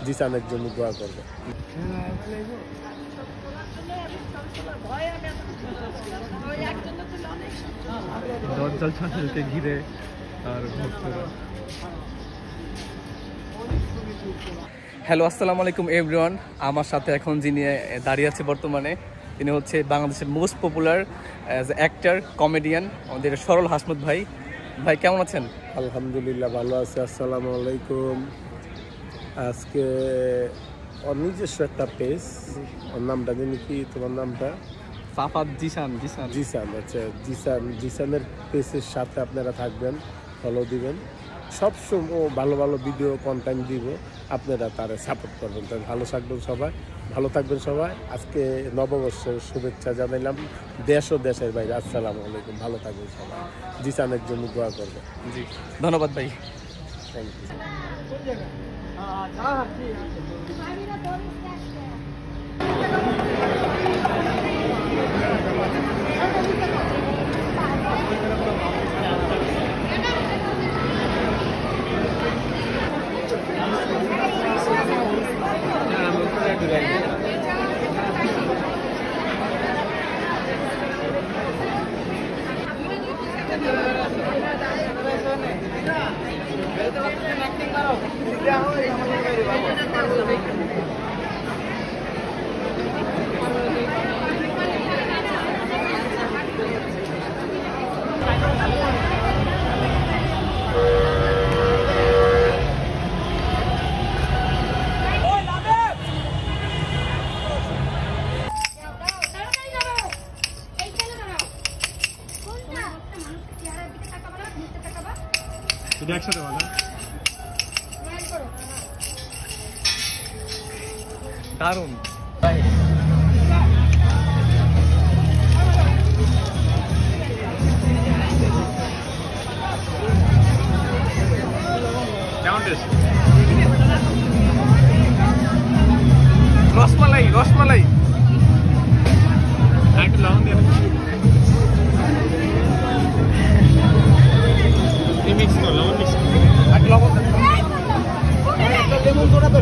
জিসানের জন্য দোয়া করবে। দজ্জাল চ্যানেলকে ঘিরে আর ভক্তরা। হ্যালো, আসসালামু আলাইকুম এভরিওয়ান। আমার সাথে এখন যিনি দাঁড়িয়ে আছে বর্তমানে, তিনি হচ্ছে বাংলাদেশের most popular as actor, comedian, আমাদের সরল হাসমত ভাই। ভাই কেমন আছেন? আলহামদুলিল্লাহ, ভালো আছে। আসসালামু আলাইকুম। আজকে ওর নিজস্ব একটা পেজ, ওর নামটা জানি কি, তোমার নামটা? সাফাত জিসান। জিসান। আচ্ছা, জিসানের পেজের সাথে আপনারা থাকবেন, ফলো দিবেন। সবসময় ভালো ভালো ভিডিও কন্টেন্ট দিব, আপনারা তারা সাপোর্ট করবেন। তাই ভালো থাকবেন সবাই, ভালো থাকবেন সবাই। আজকে নববর্ষের শুভেচ্ছা জানাইলাম দেশ ও দেশের বাইরে। আসসালামু আলাইকুম, ভালো থাকবেন সবাই। জিসানের জন্য দোয়া করবেন। জি, ধন্যবাদ ভাই। Thank you. একসাথে বলা দারুণ ভাই। রসমালাই একটু লবণ দিয়ে মিক্স কর, লবণ মিক্স কর, একটু লবণ লেমন তোড়া তো